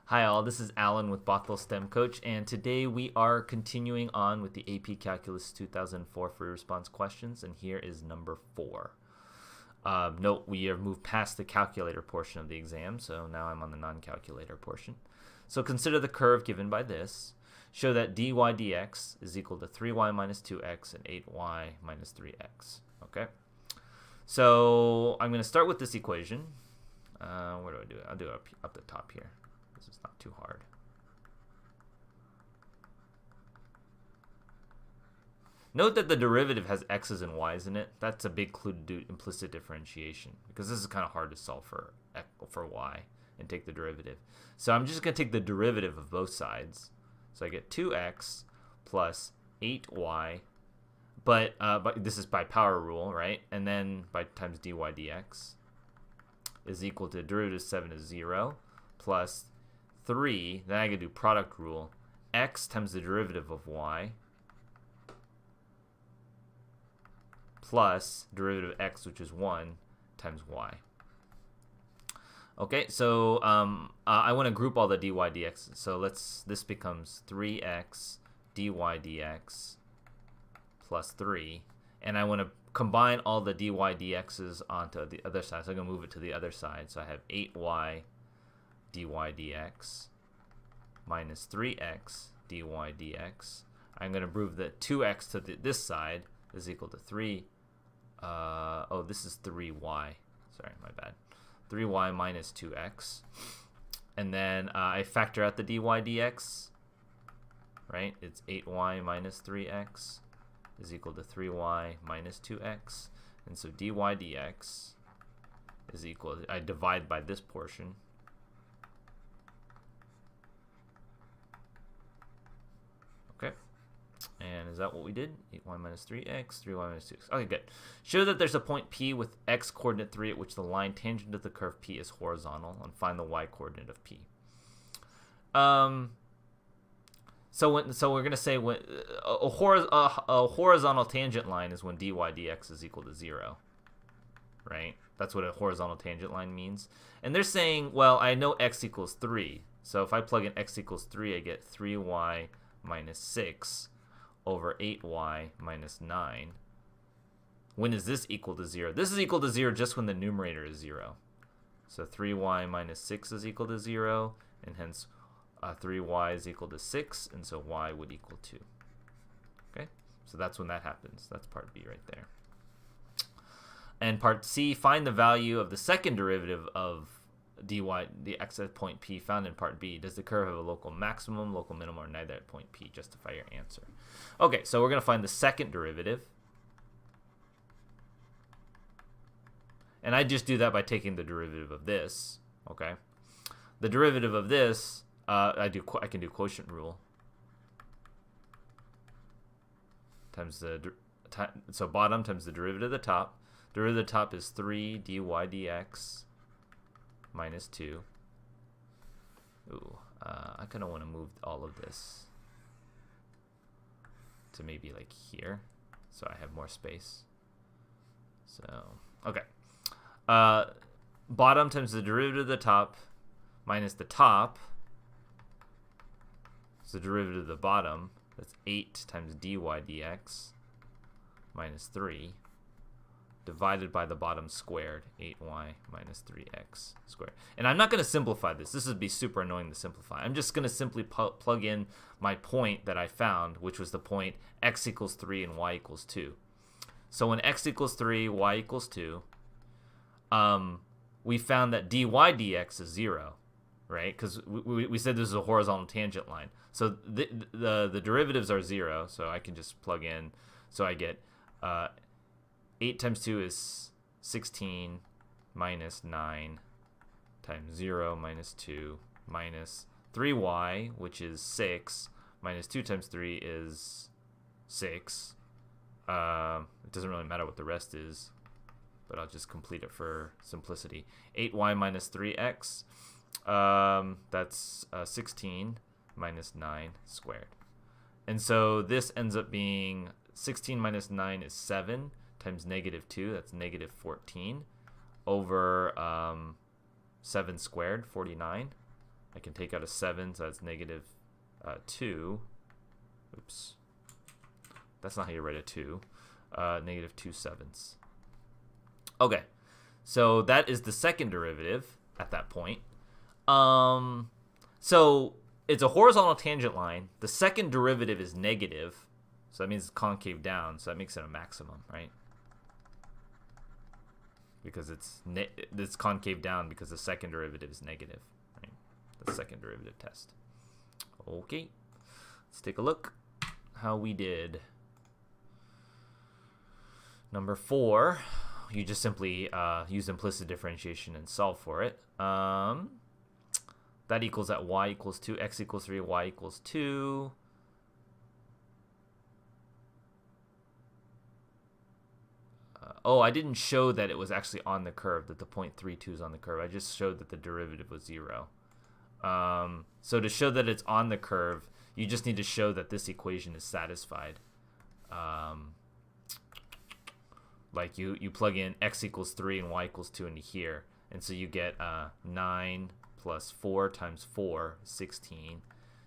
Hi all, this is Alan with Bothell STEM Coach, and today we are continuing on with the AP Calculus 2004 free response questions, and here is number 4. Note, we have moved past the calculator portion of the exam, so now I'm on the non-calculator portion. So consider the curve given by this. Show that dy dx is equal to 3y minus 2x and 8y minus 3x. Okay, so I'm going to start with this equation. Where do I do it? I'll do it up the top here. This is not too hard. Note that the derivative has x's and y's in it. That's a big clue to do implicit differentiation, because this is kind of hard to solve for y and take the derivative. So I'm just going to take the derivative of both sides. So I get 2x plus 8y, but this is by power rule, right? And then by times dy dx is equal to derivative of 7 is 0 plus 3, then I can do product rule, x times the derivative of y plus derivative of x, which is 1, times y. Okay, so I want to group all the dy dx. So this becomes 3x dy dx plus 3, and I want to combine all the dy dx's onto the other side. So I'm going to move it to the other side. So I have 8y dy dx minus 3x dy dx. I'm going to move the 2x to this side is equal to 3. Oh, this is 3y. Sorry, my bad. 3y minus 2x. And then I factor out the dy dx, right? It's 8y minus 3x is equal to 3y minus 2x. And so dy dx is equal, I divide by this portion. Okay. And is that what we did? 8y minus 3x, 3y minus 2x. Okay, good. Show that there's a point P with x coordinate 3 at which the line tangent to the curve P is horizontal, and find the y coordinate of P. So we're going to say when a horizontal tangent line is when dy dx is equal to 0, right? That's what a horizontal tangent line means. And they're saying, well, I know x equals 3. So if I plug in x equals 3, I get 3y minus 6 over 8y minus 9. When is this equal to 0? This is equal to 0 just when the numerator is 0. So 3y minus 6 is equal to 0, and hence 3y is equal to 6, and so y would equal 2. Okay, so that's when that happens. That's part B right there. And part C, find the value of the second derivative of dy, the x at point P found in part B. Does the curve have a local maximum, local minimum, or neither at point P? Justify your answer. Okay, so we're going to find the second derivative. And I just do that by taking the derivative of this. Okay, the derivative of this, I can do quotient rule times so bottom times the derivative of the top. Derivative of the top is 3 dy dx minus 2. Ooh, I kind of want to move all of this to maybe like here, so I have more space. So, okay. Bottom times the derivative of the top minus the top. So the derivative of the bottom, that's 8 times dy dx minus 3. Divided by the bottom squared, 8y minus 3x squared. And I'm not going to simplify this. This would be super annoying to simplify. I'm just going to simply plug in my point that I found, which was the point x equals 3 and y equals 2. So when x equals 3, y equals 2, we found that dy dx is 0, right? Because we said this is a horizontal tangent line. So the derivatives are 0, so I can just plug in. So I get 8 times 2 is 16 minus 9 times 0 minus 2 minus 3y, which is 6, minus 2 times 3 is 6. It doesn't really matter what the rest is, but I'll just complete it for simplicity. 8y minus 3x, that's 16 minus 9 squared. And so this ends up being 16 minus 9 is 7. Times negative 2, that's negative 14, over 7 squared, 49. I can take out a 7, so that's negative 2. Oops. That's not how you write a 2. Negative 2 sevenths. Okay. So that is the second derivative at that point. So it's a horizontal tangent line. The second derivative is negative. So that means it's concave down. So that makes it a maximum, right? Because it's concave down because the second derivative is negative, right? The second derivative test. Okay. Let's take a look how we did. Number 4, you just simply use implicit differentiation and solve for it. That equals that y equals 2, x equals 3, y equals 2. Oh, I didn't show that it was actually on the curve, that the 0.32 is on the curve. I just showed that the derivative was 0. So to show that it's on the curve, you just need to show that this equation is satisfied. Like you plug in x equals 3 and y equals 2 into here. And so you get 9 plus 4 times 4, 16.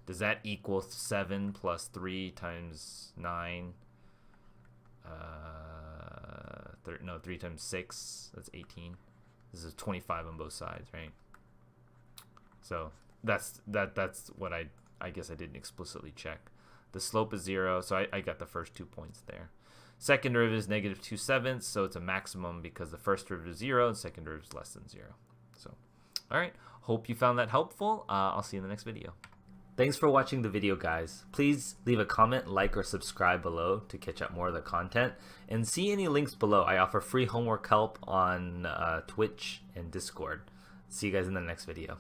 Does that equal 7 plus 3 times 9? 3 times 6, that's 18. This is 25 on both sides, right? So that's what I guess I didn't explicitly check. The slope is 0, so I got the first 2 points there. Second derivative is negative 2 sevenths, so it's a maximum because the first derivative is 0 and second derivative is less than 0. So, all right. Hope you found that helpful. I'll see you in the next video. Thanks for watching the video, guys. Please leave a comment, like, or subscribe below to catch up more of the content. And see any links below. I offer free homework help on Twitch and Discord. See you guys in the next video.